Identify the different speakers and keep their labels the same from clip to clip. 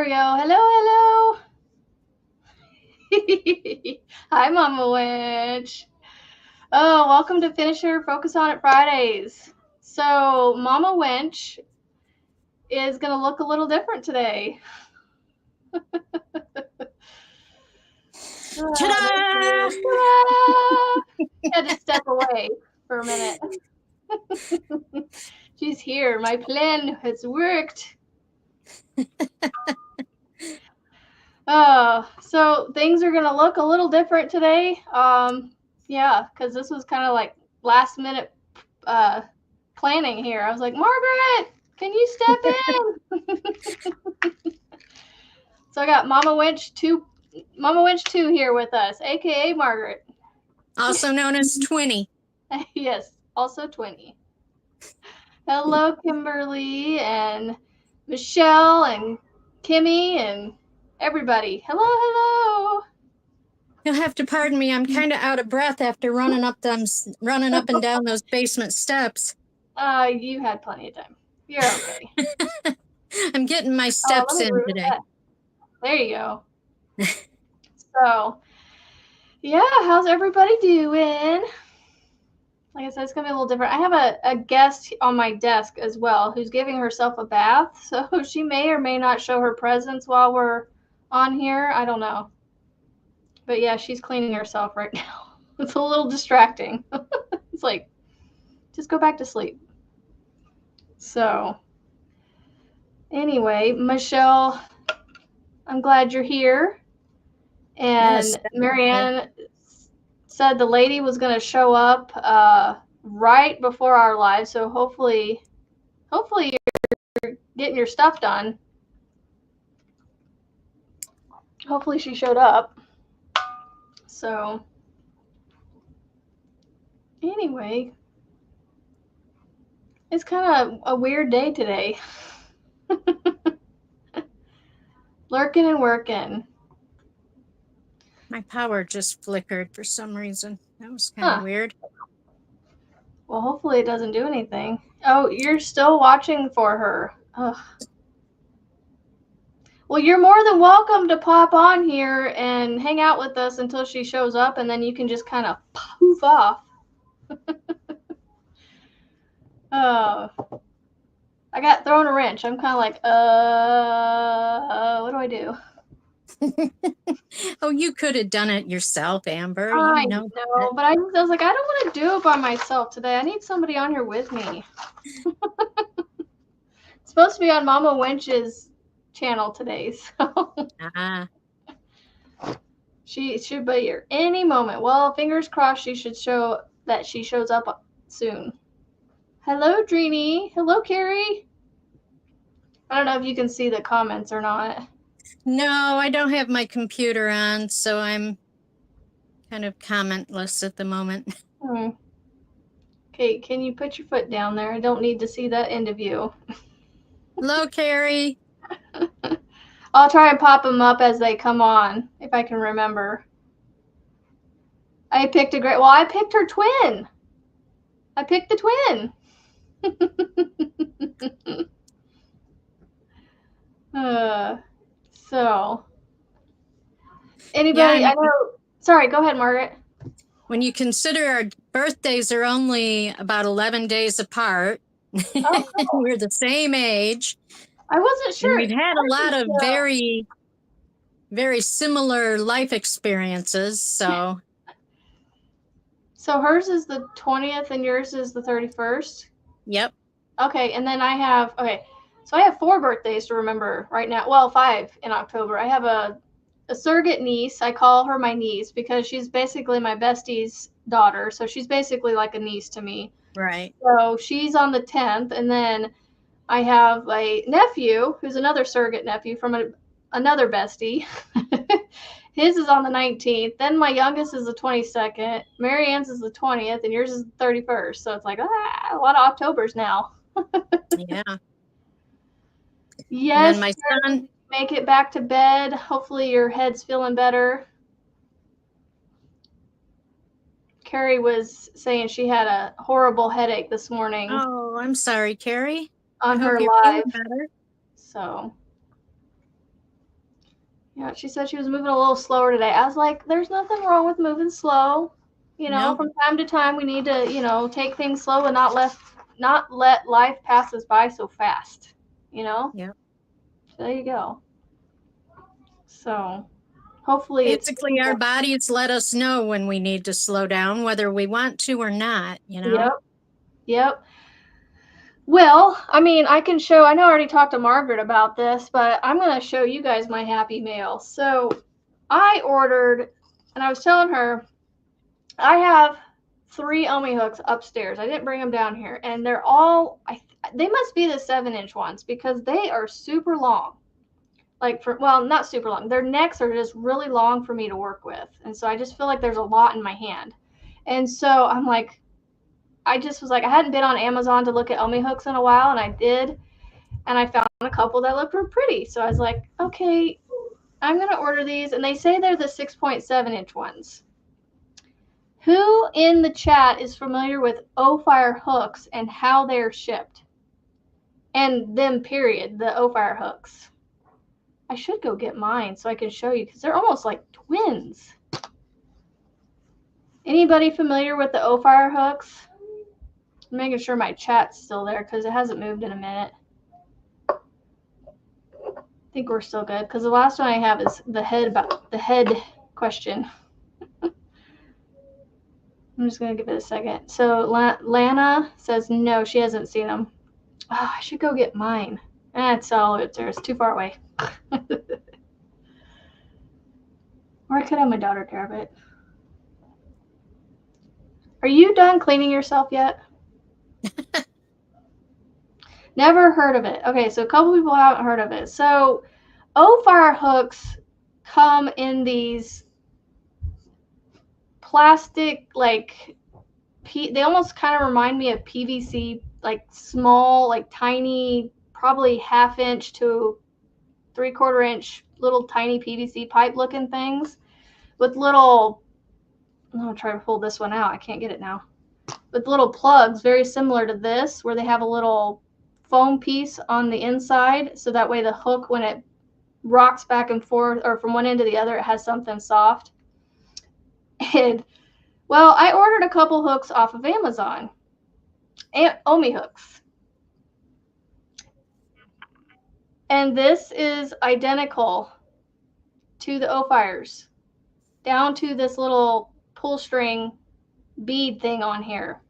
Speaker 1: we go. Hello, hello. Hi, Mama Winch. Oh, welcome to Finisher Focus on It Fridays. So, Mama Winch is going to look a little different today.
Speaker 2: Ta-da!
Speaker 1: Had to step away for a minute. She's here. My plan has worked. So things are gonna look a little different today. Yeah, because this was kind of like last minute planning here. I was like, Margaret, can you step in? So I got Mama Winch 2 here with us, aka Margaret.
Speaker 2: Also known as Twinny.
Speaker 1: Yes, also Twinny. Hello, Kimberly and Michelle and Kimmy and everybody. Hello.
Speaker 2: You'll have to pardon me. I'm kind of out of breath after running up and down those basement steps.
Speaker 1: You had plenty of time. You're okay.
Speaker 2: I'm getting my steps in today.
Speaker 1: There you go. So, yeah, how's everybody doing? Like I said, it's going to be a little different. I have a guest on my desk as well who's giving herself a bath, so she may or may not show her presence while we're on here. I don't know. But yeah, she's cleaning herself right now. It's a little distracting. It's like, just go back to sleep. So, anyway, Michelle, I'm glad you're here. And yes, Marianne said the lady was going to show up right before our live, so hopefully you're getting your stuff done. Hopefully she showed up. So anyway, it's kind of a weird day today. Lurking and working.
Speaker 2: My power just flickered for some reason. That was kind of weird.
Speaker 1: Well, hopefully it doesn't do anything. Oh, you're still watching for her. Ugh. Well, you're more than welcome to pop on here and hang out with us until she shows up, and then you can just kind of poof off. I got thrown a wrench. I'm kind of like, what do I do?
Speaker 2: Oh, you could have done it yourself, Amber.
Speaker 1: I know, but I was like, I don't want to do it by myself today. I need somebody on here with me. It's supposed to be on Mama Winch's channel today, so she should be here any moment. Well, fingers crossed she shows up soon. Hello, Dreeny. Hello, Carrie. I don't know if you can see the comments or not.
Speaker 2: No, I don't have my computer on, so I'm kind of commentless at the moment.
Speaker 1: Okay, can you put your foot down there? I don't need to see that end of you.
Speaker 2: Hello, Carrie.
Speaker 1: I'll try and pop them up as they come on, if I can remember. I picked her twin. I picked the twin. So, anybody, I know, sorry, go ahead, Margaret.
Speaker 2: When you consider our birthdays are only about 11 days apart, we're the same age.
Speaker 1: I wasn't sure.
Speaker 2: And we've had a lot of very, very similar life experiences, so.
Speaker 1: So hers is the 20th and yours is the 31st?
Speaker 2: Yep.
Speaker 1: Okay, and then I have 4 birthdays to remember right now. Well, 5 in October. I have a surrogate niece. I call her my niece because she's basically my bestie's daughter. So she's basically like a niece to me.
Speaker 2: Right.
Speaker 1: So she's on the 10th. And then I have a nephew who's another surrogate nephew from another bestie. His is on the 19th. Then my youngest is the 22nd. Marianne's is the 20th. And yours is the 31st. So it's like, a lot of Octobers now.
Speaker 2: Yeah.
Speaker 1: Yes,
Speaker 2: my son,
Speaker 1: make it back to bed. Hopefully your head's feeling better. Carrie was saying she had a horrible headache this morning.
Speaker 2: Oh, I'm sorry, Carrie.
Speaker 1: On her live. So Yeah, she said she was moving a little slower today. I was like, there's nothing wrong with moving slow. You know,
Speaker 2: No.
Speaker 1: from time to time we need to, you know, take things slow and not let life pass us by so fast. You know?
Speaker 2: Yeah.
Speaker 1: So there you go. So hopefully it's
Speaker 2: Basically, our bodies let us know when we need to slow down, whether we want to or not, you know?
Speaker 1: Yep. Yep. Well, I mean, I can show, I know I already talked to Margaret about this, but I'm going to show you guys my happy mail. So I ordered, and I was telling her, I have 3 Omi hooks upstairs. I didn't bring them down here, and they're all, they must be the 7-inch ones because they are super long. Like well, not super long. Their necks are just really long for me to work with. And so I just feel like there's a lot in my hand. And so I'm like, I just was like, I hadn't been on Amazon to look at Omi hooks in a while, and I did, and I found a couple that looked real pretty. So I was like, okay, I'm gonna order these, and they say they're the 6.7-inch ones. Who in the chat is familiar with O-Fire hooks and how they're shipped? And them, period, the O-Fire hooks. I should go get mine so I can show you because they're almost like twins. Anybody familiar with the O-Fire hooks? I'm making sure my chat's still there because it hasn't moved in a minute. I think we're still good because the last one I have is the head question. I'm just going to give it a second. So Lana says no, she hasn't seen them. Oh, I should go get mine. It's all upstairs. Too far away. Or I could have my daughter care of it. Are you done cleaning yourself yet? Never heard of it. Okay, so a couple people haven't heard of it. So O-Fire hooks come in these plastic, like, they almost kind of remind me of PVC, like small, like tiny, probably 1/2 inch to 3/4 inch little tiny PVC pipe looking things with little, I'm going to try to pull this one out. I can't get it now. With little plugs very similar to this, where they have a little foam piece on the inside, so that way the hook, when it rocks back and forth or from one end to the other, it has something soft. And well, I ordered a couple hooks off of Amazon, and Omi hooks, and this is identical to the O-Fires, down to this little pull string bead thing on here.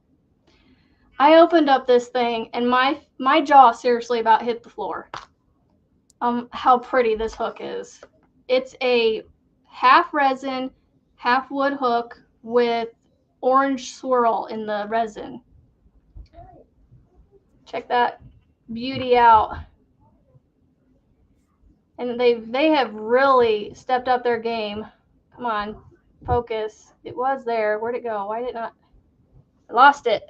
Speaker 1: I opened up this thing and my jaw seriously about hit the floor. How pretty this hook is. It's a half resin, half wood hook with orange swirl in the resin. Check that beauty out. And they have really stepped up their game. Come on, focus. It was there. Where'd it go? Why did it not? I lost it.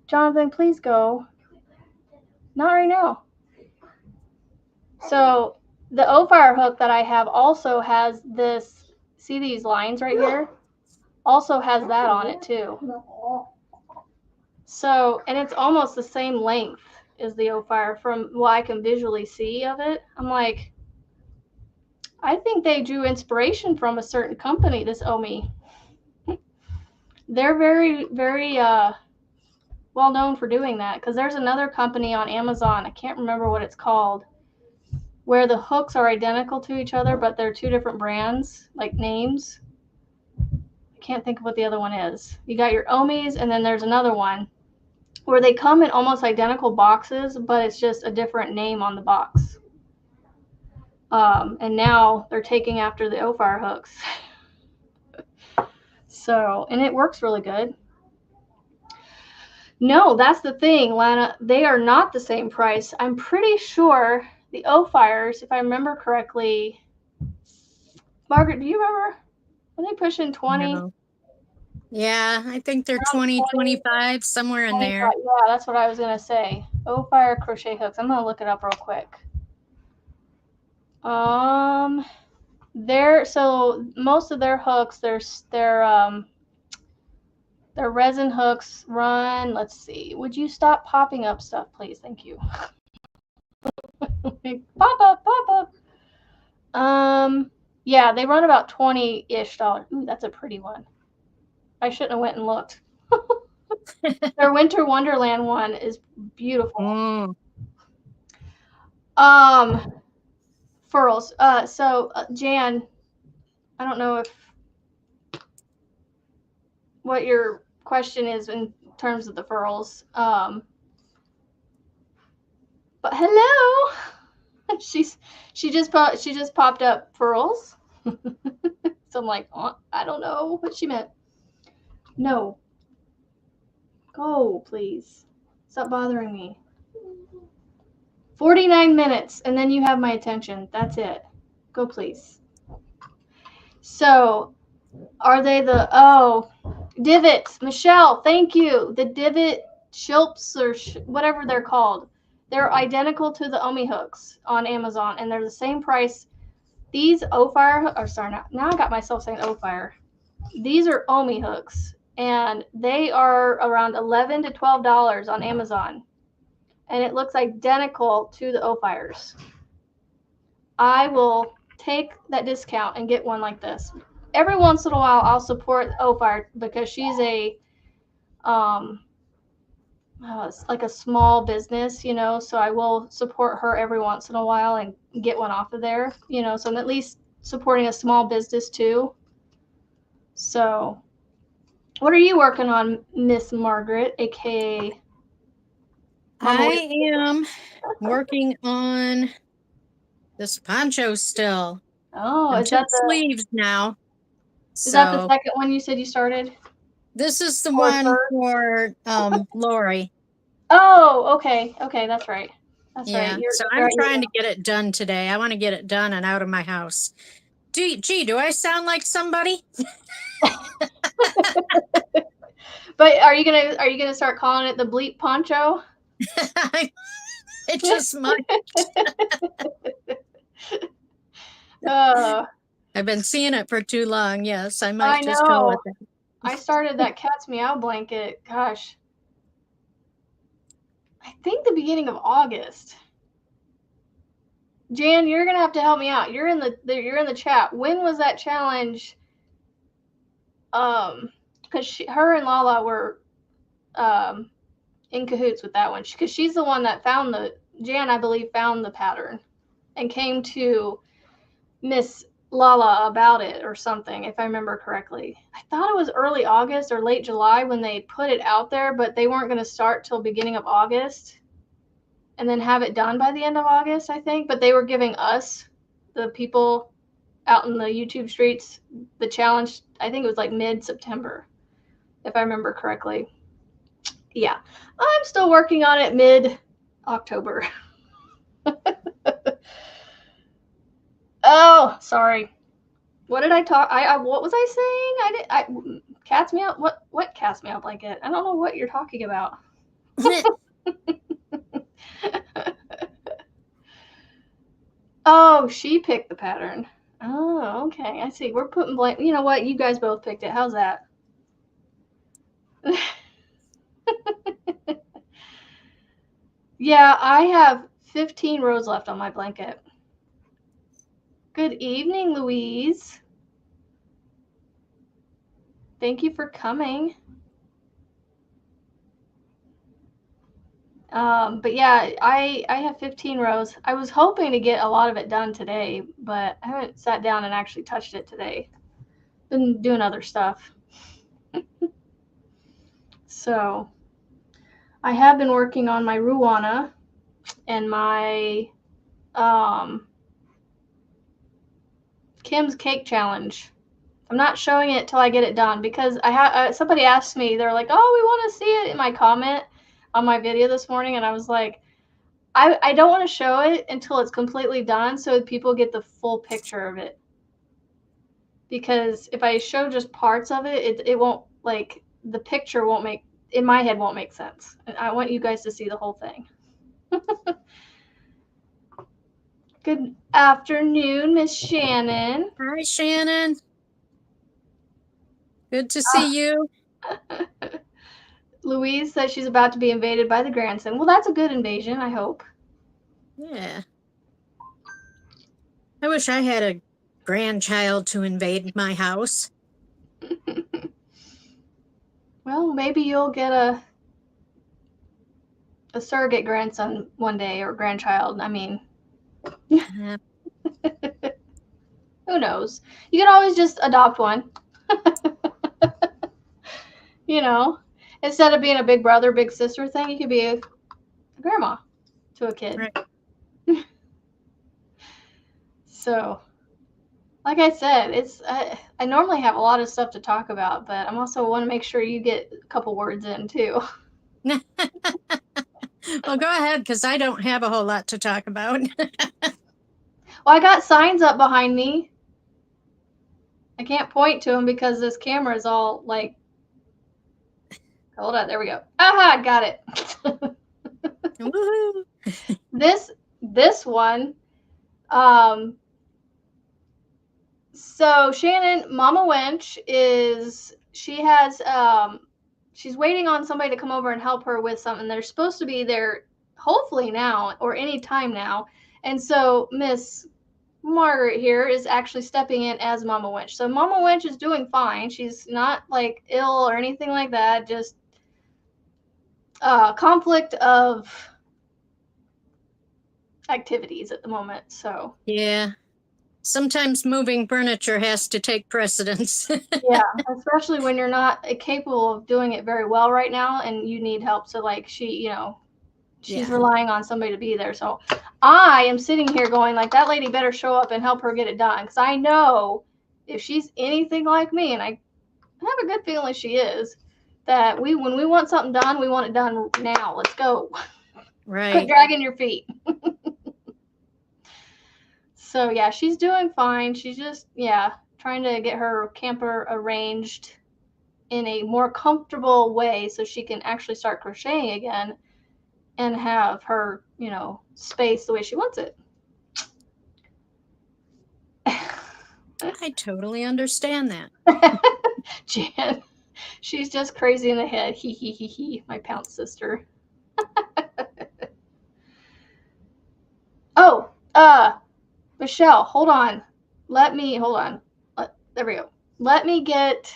Speaker 1: Jonathan, please go. Not right now. So the O-Fire hook that I have also has this, see these lines right here? Also has that on it too. So, and it's almost the same length as the O-Fire from what I can visually see of it. I'm like, I think they drew inspiration from a certain company, this Omi. They're very, very well known for doing that, because there's another company on Amazon, I can't remember what it's called, where the hooks are identical to each other, but they're 2 different brands, like names. I can't think of what the other one is. You got your Omis, and then there's another one where they come in almost identical boxes, but it's just a different name on the box. And now they're taking after the O-Fire hooks. So, and it works really good. No, that's the thing, Lana. They are not the same price. I'm pretty sure the O-Fires, if I remember correctly. Margaret, do you remember? Are they pushing 20?
Speaker 2: No. Yeah, I think they're 20, 25, somewhere in there.
Speaker 1: Yeah, that's what I was going to say. O-Fire crochet hooks. I'm going to look it up real quick. So most of their hooks, their resin hooks run, let's see. Would you stop popping up stuff, please? Thank you. Pop up, pop up. Yeah, they run about $20-ish. Ooh, that's a pretty one. I shouldn't have went and looked. Their Winter Wonderland one is beautiful. Furls. Jan, I don't know what your question is in terms of the furls. But hello. She just popped up furls. So I'm like, oh, I don't know what she meant. No. Go, please. Stop bothering me. 49 minutes, and then you have my attention. That's it. Go, please. So, are they divots? Michelle, thank you. The divot shilps or whatever they're called. They're identical to the Omi hooks on Amazon, and they're the same price. These O-Fire, or sorry, now I got myself saying O-Fire. These are Omi hooks, and they are around $11 to $12 on Amazon, and it looks identical to the O-Fires. I will take that discount and get one like this. Every once in a while, I'll support O-Fire because she's it's like a small business, so I will support her every once in a while and get one off of there, so I'm at least supporting a small business too. So, what are you working on, Miss Margaret, aka
Speaker 2: Mama? I am working on this poncho still.
Speaker 1: Oh,
Speaker 2: is that the sleeves now?
Speaker 1: Is that the second one you said you started?
Speaker 2: This is the one for Lori.
Speaker 1: Oh, okay. Okay, that's right. That's right.
Speaker 2: So I'm trying to get it done today. I want to get it done and out of my house. Do I sound like somebody?
Speaker 1: But are you gonna start calling it the bleep poncho?
Speaker 2: It just might. I've been seeing it for too long. Yes, I might just go with it.
Speaker 1: I started that cat's meow blanket. Gosh, I think the beginning of August. Jan, you're gonna have to help me out. You're in the chat. When was that challenge? Because her and Lala were in cahoots with that one, because she's the one that found Jan, I believe, found the pattern and came to Miss Lala about it or something, if I remember correctly. I thought it was early August or late July when they put it out there, but they weren't going to start till beginning of August and then have it done by the end of August, I think. But they were giving us, the people out in the YouTube streets, the challenge. I think it was like mid-September, if I remember correctly. Yeah, I'm still working on it mid-October. Oh, sorry. What did I talk? What was I saying? Cat's meow. What cat's meow blanket? I don't know what you're talking about. Oh, she picked the pattern. Oh, okay. I see. We're putting blame. You know what? You guys both picked it. How's that? Yeah, I have 15 rows left on my blanket. Good evening, Louise. Thank you for coming. But yeah, I have 15 rows. I was hoping to get a lot of it done today, but I haven't sat down and actually touched it today. Been doing other stuff. So I have been working on my Ruana and my Kim's Cake Challenge. I'm not showing it till I get it done because somebody asked me, they're like, oh, we want to see it in my comment on my video this morning. And I was like, I don't want to show it until it's completely done so people get the full picture of it. Because if I show just parts of it, it won't, like, the picture won't make, in my head, won't make sense. And I want you guys to see the whole thing. Good afternoon, Miss Shannon.
Speaker 2: Hi, Shannon. Good to see you.
Speaker 1: Louise says she's about to be invaded by the grandson. Well, that's a good invasion, I hope.
Speaker 2: Yeah. I wish I had a grandchild to invade my house.
Speaker 1: Well, maybe you'll get a surrogate grandson one day or grandchild. I mean,
Speaker 2: Uh,
Speaker 1: who knows? You can always just adopt one. You know, instead of being a big brother, big sister thing, you could be a grandma to a kid.
Speaker 2: right.
Speaker 1: So, like I said, it's I normally have a lot of stuff to talk about, but I'm also want to make sure you get a couple words in too.
Speaker 2: Well, go ahead, because I don't have a whole lot to talk about.
Speaker 1: Well, I got signs up behind me. I can't point to them because this camera is all like. Hold on, there we go. Aha, got it.
Speaker 2: Woohoo!
Speaker 1: this one. Um, so Shannon, Mama Wench she's waiting on somebody to come over and help her with something. They're supposed to be there hopefully now or any time now. And so Miss Margaret here is actually stepping in as Mama Wench. So Mama Wench is doing fine. She's not like ill or anything like that. Just conflict of activities at the moment. So
Speaker 2: Yeah. Sometimes moving furniture has to take precedence.
Speaker 1: yeah, especially when you're not capable of doing it very well right now and you need help. So like she's
Speaker 2: Yeah.
Speaker 1: relying on somebody to be there. So I am sitting here going like that lady better show up and help her get it done, because I know if she's anything like me, and I have a good feeling she is, that when we want something done, we want it done now. Let's go.
Speaker 2: Right.
Speaker 1: Quit dragging your feet. So yeah, she's doing fine. She's just trying to get her camper arranged in a more comfortable way so she can actually start crocheting again and have her, space the way she wants it.
Speaker 2: I totally understand that.
Speaker 1: Jan, she's just crazy in the head. He, he, my pounce sister. Oh, Michelle, hold on. Hold on. There we go. Let me get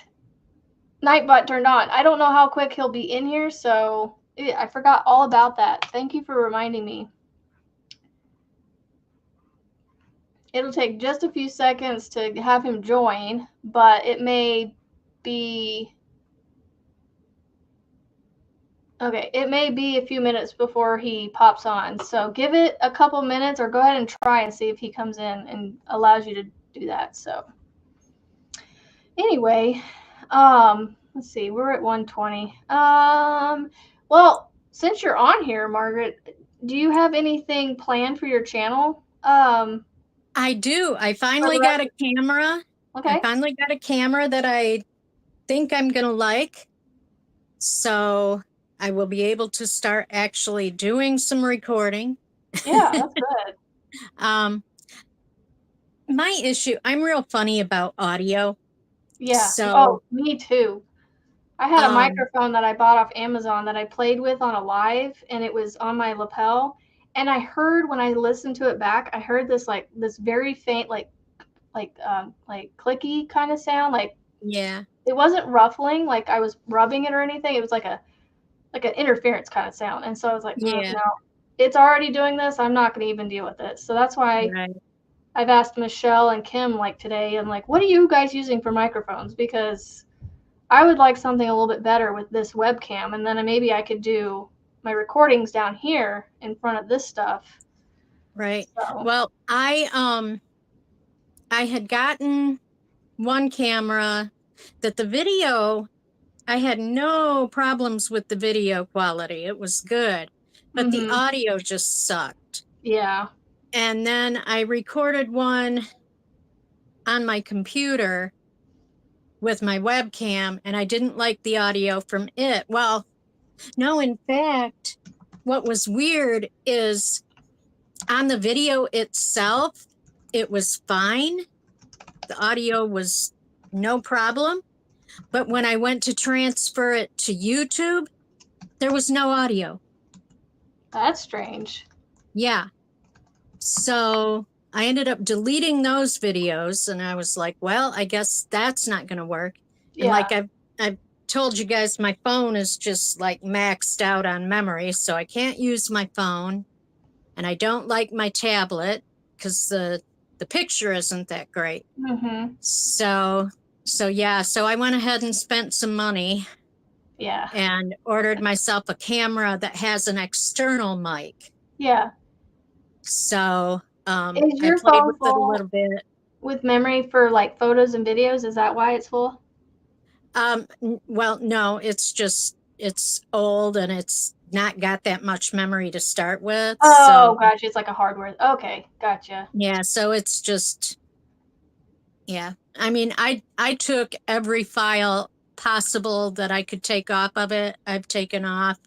Speaker 1: Nightbot turned on. I don't know how quick he'll be in here, so I forgot all about that. Thank you for reminding me. It'll take just a few seconds to have him join, but it may be okay. It may be a few minutes before he pops on. So give it a couple minutes, or go ahead and try and see if he comes in and allows you to do that. So anyway, let's see. We're at 120. Well, since you're on here, Margaret, do you have anything planned for your channel?
Speaker 2: I do. I finally got a camera.
Speaker 1: Okay.
Speaker 2: I finally got a camera that I think I'm going to like. So I will be able to start actually doing some recording.
Speaker 1: Yeah, that's good.
Speaker 2: My issue, I'm real funny about audio.
Speaker 1: Yeah.
Speaker 2: So,
Speaker 1: me too. I had a microphone that I bought off Amazon that I played with on a live, and it was on my lapel. And I heard, when I listened to it back, I heard this very faint, like clicky kind of sound. Like,
Speaker 2: yeah,
Speaker 1: it wasn't ruffling, like I was rubbing it or anything. It was like an interference kind of sound. And so I was like,
Speaker 2: yeah,
Speaker 1: no, it's already doing this. I'm not going to even deal with it. So that's why
Speaker 2: right.
Speaker 1: I've asked Michelle and Kim like today, I'm like, what are you guys using for microphones? Because I would like something a little bit better with this webcam, and then maybe I could do my recordings down here in front of this stuff.
Speaker 2: Right.
Speaker 1: So.
Speaker 2: Well, I had gotten one camera that the video, I had no problems with the video quality. It was good, but the audio just sucked.
Speaker 1: Yeah.
Speaker 2: And then I recorded one on my computer with my webcam, and I didn't like the audio from it. Well, no, in fact, what was weird is on the video itself, it was fine. The audio was no problem. But when I went to transfer it to YouTube, there was no audio.
Speaker 1: That's strange.
Speaker 2: Yeah. So I ended up deleting those videos, and I was like, well, I guess that's not going to work. And like
Speaker 1: Yeah.
Speaker 2: I've told you guys, my phone is just like maxed out on memory, so I can't use my phone, and I don't like my tablet because the picture isn't that great.
Speaker 1: Mm-hmm.
Speaker 2: So yeah, so I went ahead and spent some money
Speaker 1: Yeah.
Speaker 2: and ordered myself a camera that has an external mic.
Speaker 1: Yeah.
Speaker 2: So
Speaker 1: Is
Speaker 2: I
Speaker 1: your
Speaker 2: played
Speaker 1: phone
Speaker 2: with it a
Speaker 1: full
Speaker 2: little bit.
Speaker 1: with memory for like photos and videos? Is that why it's full?
Speaker 2: Well, no, it's old and it's not got that much memory to start with. So
Speaker 1: Oh, gotcha. It's like a hardware. Okay, gotcha.
Speaker 2: yeah, so it's just yeah. I mean, I took every file possible that I could take off of it. I've taken off.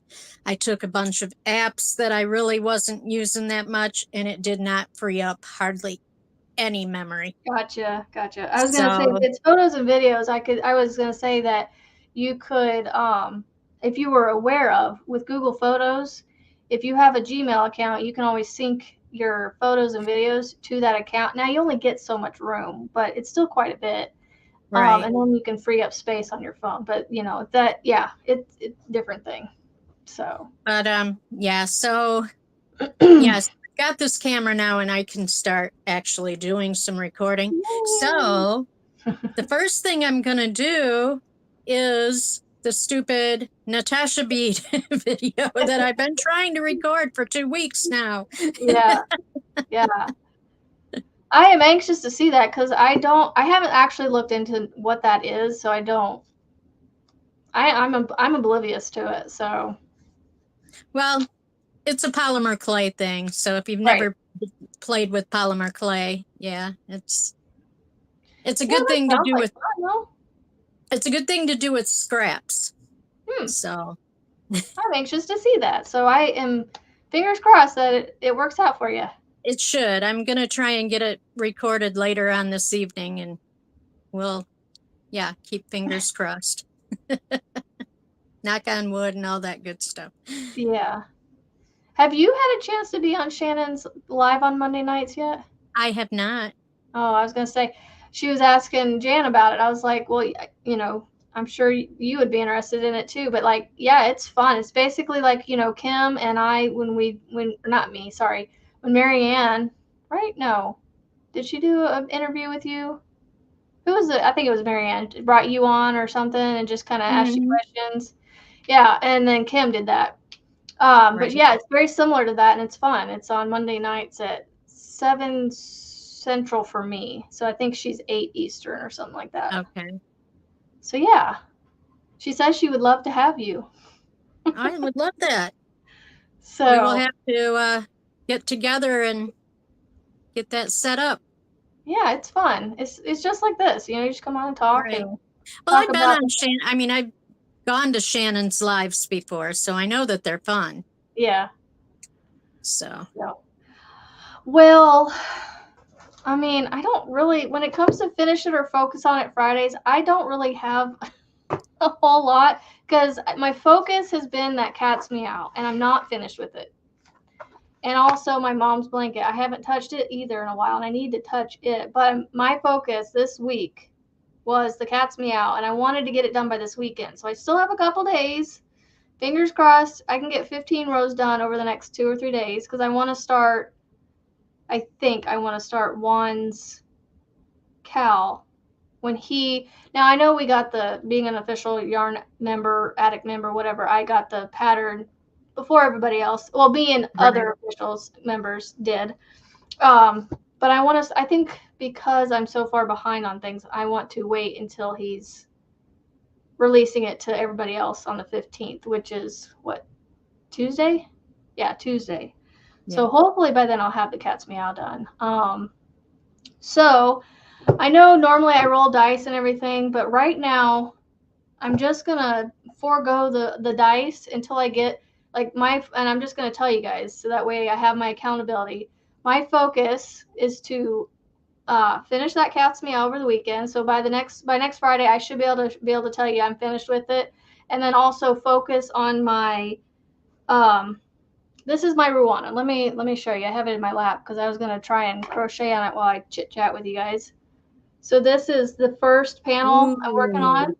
Speaker 2: I took a bunch of apps that I really wasn't using that much, and it did not free up hardly any memory.
Speaker 1: Gotcha, gotcha. I was gonna say if
Speaker 2: So
Speaker 1: it's photos and videos, I was gonna say that you could, if you were aware of with Google Photos, if you have a Gmail account, you can always sync your photos and videos to that account. Now you only get so much room, but it's still quite a bit.
Speaker 2: right.
Speaker 1: And then you can free up space on your phone. But you know that, yeah, it's different thing. So
Speaker 2: But yeah, so yes, I've got this camera now and I can start actually doing some recording.
Speaker 1: Yay.
Speaker 2: So the first thing I'm going to do is the stupid Natasha Bead video that I've been trying to record for 2 weeks now.
Speaker 1: Yeah, yeah. I am anxious to see that because I haven't actually looked into what that is, so I don't. I'm oblivious to it. So
Speaker 2: Well, it's a polymer clay thing. So if you've
Speaker 1: right,
Speaker 2: never played with polymer clay, yeah, it's a
Speaker 1: yeah,
Speaker 2: good
Speaker 1: that
Speaker 2: thing to
Speaker 1: sounds
Speaker 2: do
Speaker 1: like
Speaker 2: with
Speaker 1: fun, though.
Speaker 2: it's a good thing to do with scraps.
Speaker 1: Hmm,
Speaker 2: So
Speaker 1: I'm anxious to see that. So I am fingers crossed that it works out for you.
Speaker 2: it should. I'm going to try and get it recorded later on this evening and we'll, yeah, keep fingers crossed. Knock on wood and all that good stuff.
Speaker 1: Yeah. Have you had a chance to be on Shannon's live on Monday nights yet?
Speaker 2: I have not.
Speaker 1: Oh, I was gonna say, she was asking Jan about it. I was like, well, I'm sure you would be interested in it too. But like, yeah, it's fun. It's basically like, Kim and I when not me, sorry, when Marianne, right? No, did she do an interview with you? Who was it? I think it was Marianne brought you on or something and just kind of asked you
Speaker 2: Mm-hmm.
Speaker 1: questions. Yeah, and then Kim did that. But
Speaker 2: Right.
Speaker 1: yeah, it's very similar to that, and it's fun. It's on Monday nights at 7 Central for me. So I think she's 8 Eastern or something like that.
Speaker 2: Okay.
Speaker 1: So yeah, she says she would love to have you.
Speaker 2: I would love that. We will
Speaker 1: So
Speaker 2: have to get together and get that set up.
Speaker 1: yeah, it's fun. It's just like this. You just come on and talk
Speaker 2: Right.
Speaker 1: and
Speaker 2: Well,
Speaker 1: talk
Speaker 2: I've been
Speaker 1: about.
Speaker 2: on Shannon. I mean, I've gone to Shannon's lives before, so I know that they're fun.
Speaker 1: Yeah.
Speaker 2: So,
Speaker 1: So well, I mean, I don't really when it comes to finish it or focus on it Fridays, I don't really have a whole lot because my focus has been that cat's meow, and I'm not finished with it. And also my mom's blanket. I haven't touched it either in a while, and I need to touch it. But my focus this week was the cat's meow, and I wanted to get it done by this weekend. So I still have a couple days. Fingers crossed, I can get 15 rows done over the next 2 or 3 days because I want to start. I think I want to start Juan's Cal when he. Now I know we got the being an official yarn member, attic member, whatever. I got the pattern before everybody else. Well, being
Speaker 2: right.
Speaker 1: other officials members did. Um, but I want to. I think because I'm so far behind on things, I want to wait until he's releasing it to everybody else on the 15th, which is what, Tuesday? Yeah, Tuesday.
Speaker 2: Yeah.
Speaker 1: So hopefully by then I'll have the cat's meow done. So I know normally I roll dice and everything, but right now I'm just gonna forego the dice until I get like and I'm just gonna tell you guys so that way I have my accountability. My focus is to finish that cat's meow over the weekend. So by next Friday, I should be able to tell you I'm finished with it, and then also focus on my this is my Ruana. Let me show you. I have it in my lap because I was gonna try and crochet on it while I chit chat with you guys. So this is the first panel I'm working on.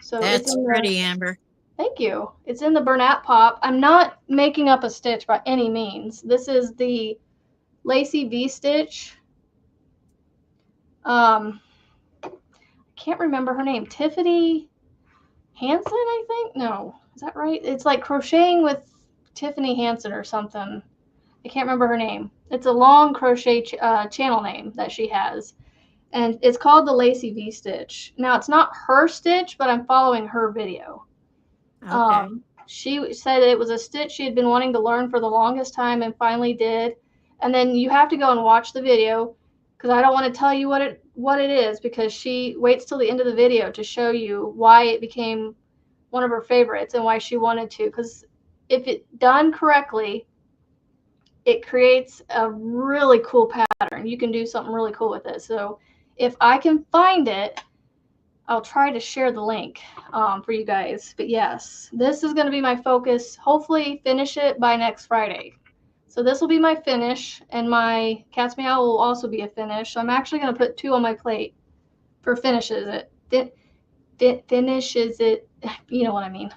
Speaker 1: So it's
Speaker 2: That's
Speaker 1: in
Speaker 2: pretty, Amber.
Speaker 1: thank you. It's in the Bernat Pop. I'm not making up a stitch by any means. This is the Lacy V stitch. I can't remember her name. Tiffany Hansen, I think. No, is that right? It's like crocheting with Tiffany Hansen or something. I can't remember her name. It's a long crochet channel name that she has, and it's called the Lacy V stitch. Now it's not her stitch, but I'm following her video.
Speaker 2: Okay.
Speaker 1: She said it was a stitch she had been wanting to learn for the longest time and finally did. And then you have to go and watch the video because I don't want to tell you what it is because she waits till the end of the video to show you why it became one of her favorites and why she wanted to. Because if it done correctly, it creates a really cool pattern. You can do something really cool with it. So if I can find it, I'll try to share the link for you guys. But yes, this is going to be my focus. Hopefully finish it by next Friday. So this will be my finish, and my Cat's Meow will also be a finish. So I'm actually going to put 2 on my plate for finishes it. Finishes it. You know what I mean.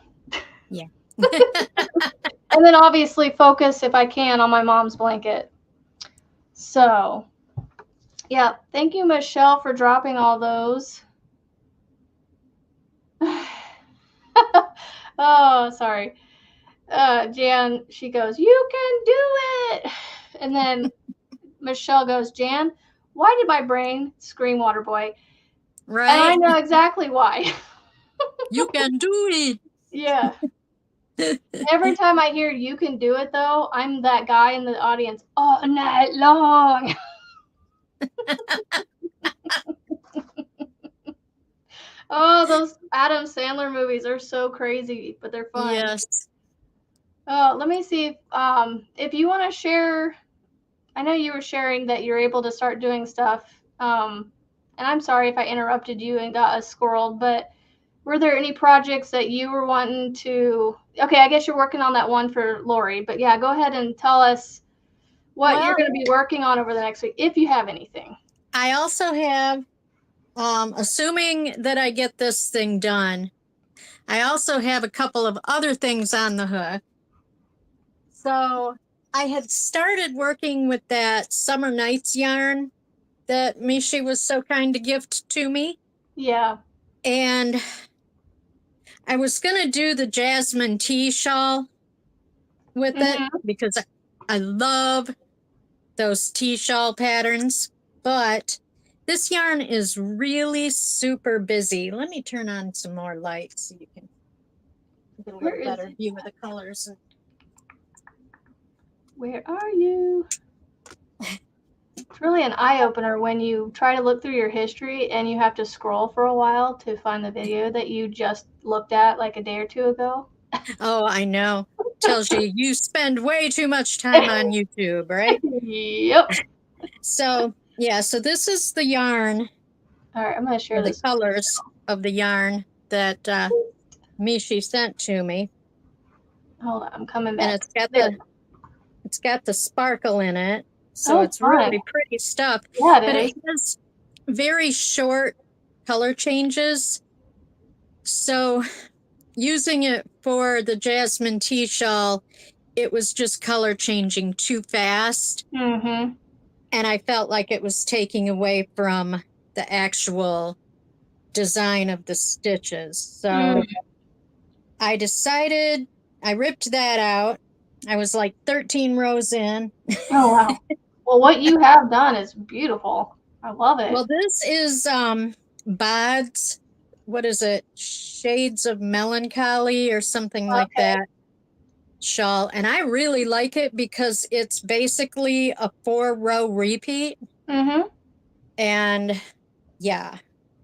Speaker 2: Yeah.
Speaker 1: And then obviously focus, if I can, on my mom's blanket. So, yeah, thank you, Michelle, for dropping all those. Oh, sorry. Jan, she goes, "You can do it." And then Michelle goes, "Jan, why did my brain scream water boy?"
Speaker 2: Right.
Speaker 1: And I know exactly why.
Speaker 2: You can do it.
Speaker 1: Yeah. Every time I hear "you can do it," though, I'm that guy in the audience all night long. Oh, those Adam Sandler movies are so crazy, but they're fun.
Speaker 2: Yes.
Speaker 1: Oh, let me see if you want to share. I know you were sharing that you're able to start doing stuff. And I'm sorry if I interrupted you and got us squirreled, but were there any projects that you were wanting to? Okay, I guess you're working on that one for Lori, but yeah, go ahead and tell us what you're going to be working on over the next week, if you have anything.
Speaker 2: I also have, assuming that I get this thing done, I also have a couple of other things on the hook. So I had started working with that Summer Nights yarn that Mishi was so kind to gift to me.
Speaker 1: Yeah.
Speaker 2: And I was going to do the jasmine tea shawl with it because I love those tea shawl patterns. But this yarn is really super busy. Let me turn on some more light so you can get a little better view of the colors.
Speaker 1: Where are you? It's really an eye-opener when you try to look through your history and you have to scroll for a while to find the video that you just looked at like a day or two ago.
Speaker 2: Oh, I know. Tells you spend way too much time on YouTube, right?
Speaker 1: Yep.
Speaker 2: So, yeah, so this is the yarn.
Speaker 1: All right, I'm going to share
Speaker 2: the colors of the yarn that Mishi sent to me.
Speaker 1: Hold on, I'm coming back.
Speaker 2: And it's got the sparkle in it. So it's really pretty stuff.
Speaker 1: Yeah,
Speaker 2: but it has very short color changes. So using it for the jasmine tea shawl, it was just color changing too fast.
Speaker 1: Mm-hmm.
Speaker 2: And I felt like it was taking away from the actual design of the stitches. So I decided, I ripped that out. I was like 13 rows in.
Speaker 1: Oh, wow. Well, what you have done is beautiful. I love it.
Speaker 2: Well, this is Bod's, what is it? Shades of Melancholy or something like that shawl. And I really like it because it's basically a 4-row repeat.
Speaker 1: Mm-hmm.
Speaker 2: And yeah.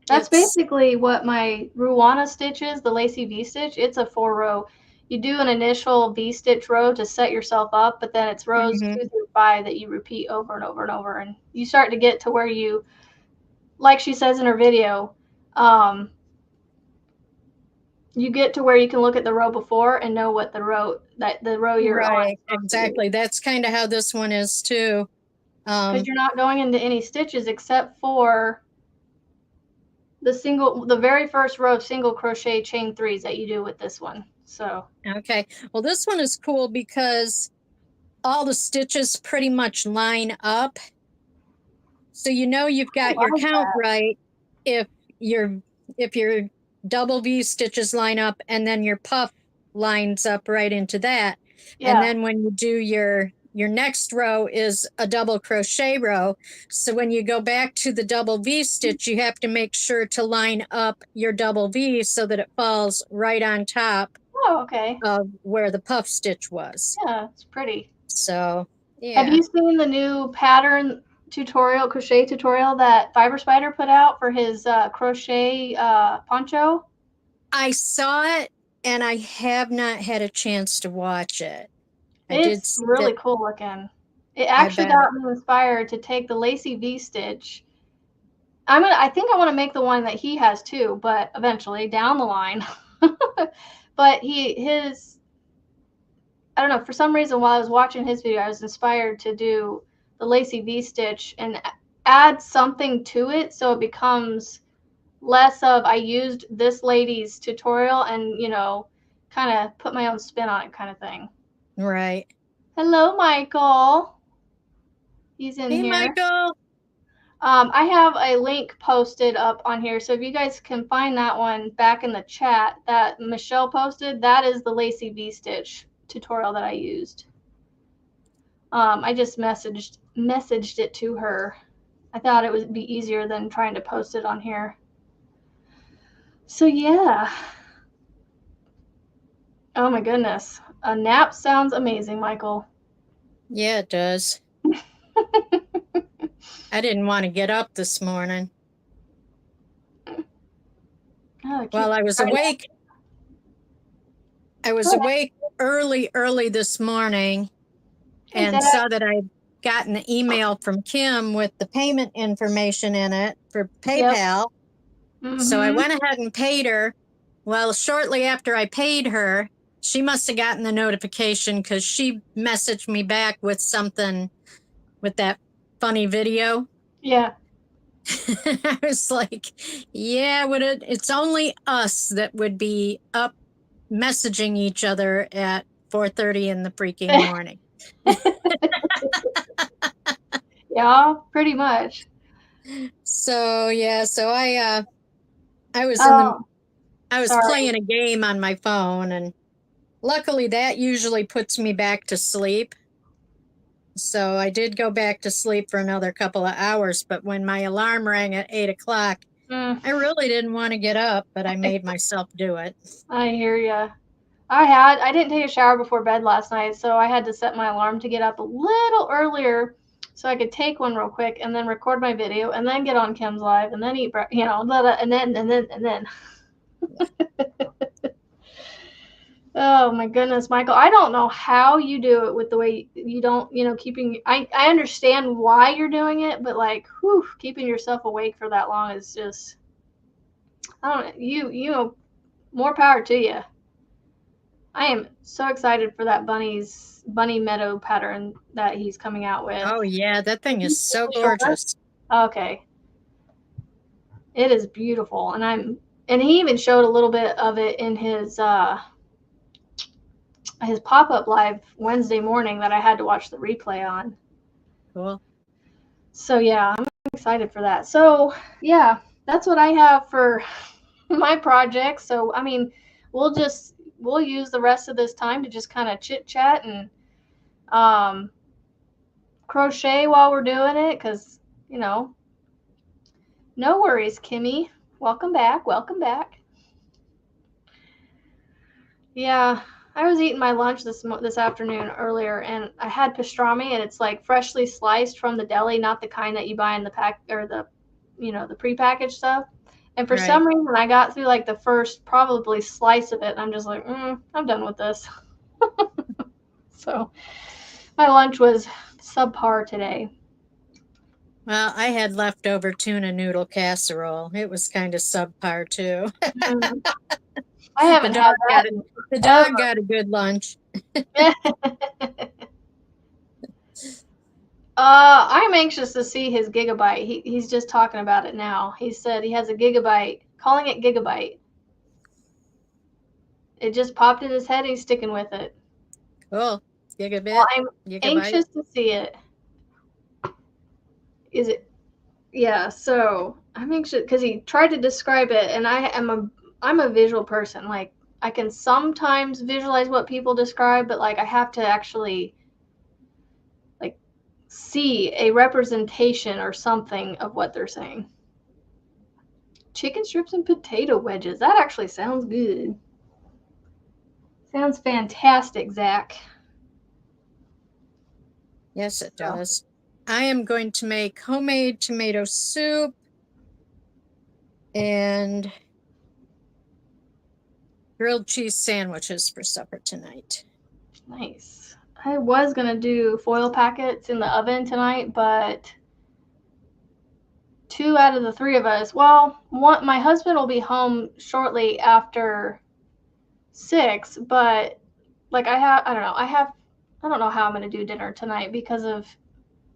Speaker 1: That's basically what my Ruana stitch is, the Lacy V stitch. It's a 4-row. You do an initial V stitch row to set yourself up, but then it's rows 2 through 5 that you repeat over and over and over. And you start to get to where you, like she says in her video, you get to where you can look at the row before and know what the row you're on.
Speaker 2: Right, exactly. That's kind of how this one is too.
Speaker 1: Because you're not going into any stitches except for the very first row of single crochet chain 3s that you do with this one. So
Speaker 2: okay. Well, this one is cool because all the stitches pretty much line up. So you know you've got your count right if your double V stitches line up and then your puff lines up right into that.
Speaker 1: yeah.
Speaker 2: And then when you do your next row is a double crochet row. So when you go back to the double V stitch, you have to make sure to line up your double V so that it falls right on top
Speaker 1: Oh, okay.
Speaker 2: of where the puff stitch was.
Speaker 1: Yeah, it's pretty.
Speaker 2: So, yeah.
Speaker 1: Have you seen the new pattern tutorial, crochet tutorial that Fiber Spider put out for his crochet poncho?
Speaker 2: I saw it and I have not had a chance to watch it.
Speaker 1: It's really cool looking. It actually got me inspired to take the lacy V stitch. I think I want to make the one that he has too, but eventually down the line. But I don't know, for some reason while I was watching his video, I was inspired to do the lacy V stitch and add something to it so it becomes less of I used this lady's tutorial and, kind of put my own spin on it kind of thing.
Speaker 2: Right.
Speaker 1: Hello, Michael. He's in here.
Speaker 2: Hey, Michael.
Speaker 1: I have a link posted up on here, so if you guys can find that one back in the chat that Michelle posted, that is the lacy V-stitch tutorial that I used. I just messaged it to her. I thought it would be easier than trying to post it on here. So yeah. Oh my goodness. A nap sounds amazing, Michael.
Speaker 2: Yeah, it does. I didn't want to get up this morning. While I was awake. I was awake early this morning and saw that I'd gotten an email from Kim with the payment information in it for PayPal. Yep. So I went ahead and paid her. Well, shortly after I paid her, she must have gotten the notification because she messaged me back with something with that funny video.
Speaker 1: Yeah.
Speaker 2: I was like, yeah, it's only us that would be up messaging each other at 4:30 in the freaking morning.
Speaker 1: Yeah, pretty much.
Speaker 2: So yeah, so I was playing a game on my phone, and luckily that usually puts me back to sleep. So I did go back to sleep for another couple of hours, but when my alarm rang at 8 o'clock, I really didn't want to get up, but I made myself do it.
Speaker 1: I hear ya. I didn't take a shower before bed last night, so I had to set my alarm to get up a little earlier so I could take one real quick and then record my video and then get on Kim's live and then eat breakfast, and then. Oh my goodness, Michael. I don't know how you do it with the way you don't, keeping, I understand why you're doing it, but keeping yourself awake for that long is just, I don't know, more power to you. I am so excited for that bunny meadow pattern that he's coming out with.
Speaker 2: Oh yeah, that thing is so gorgeous.
Speaker 1: Okay. It is beautiful. And he even showed a little bit of it in his pop-up live Wednesday morning that I had to watch the replay on.
Speaker 2: Cool.
Speaker 1: So yeah, I'm excited for that. So yeah, that's what I have for my project. So I mean, we'll use the rest of this time to just kind of chit chat and crochet while we're doing it, because no worries, Kimmy. Welcome back. Yeah, I was eating my lunch this afternoon earlier, and I had pastrami, and it's like freshly sliced from the deli, not the kind that you buy in the pack or the prepackaged stuff. And for some reason, I got through like the first probably slice of it, and I'm just like, I'm done with this. So my lunch was subpar today.
Speaker 2: Well, I had leftover tuna noodle casserole. It was kind of subpar too.
Speaker 1: I haven't had that in
Speaker 2: the dog got a good lunch.
Speaker 1: I'm anxious to see his gigabyte. He's just talking about it now. He said he has a gigabyte, calling it gigabyte. It just popped in his head. He's sticking with it.
Speaker 2: Cool. Gigabit.
Speaker 1: Well, I'm
Speaker 2: gigabyte.
Speaker 1: Anxious to see it. Is it? Yeah. So I'm anxious because he tried to describe it, and I'm a visual person. Like I can sometimes visualize what people describe, but like I have to actually like see a representation or something of what they're saying. Chicken strips and potato wedges. That actually sounds good. Sounds fantastic, Zach.
Speaker 2: Yes, it does. I am going to make homemade tomato soup and grilled cheese sandwiches for supper tonight.
Speaker 1: Nice. I was going to do foil packets in the oven tonight, but 2 out of the 3 of us, well, my husband will be home shortly after 6, but like I don't know how I'm going to do dinner tonight because of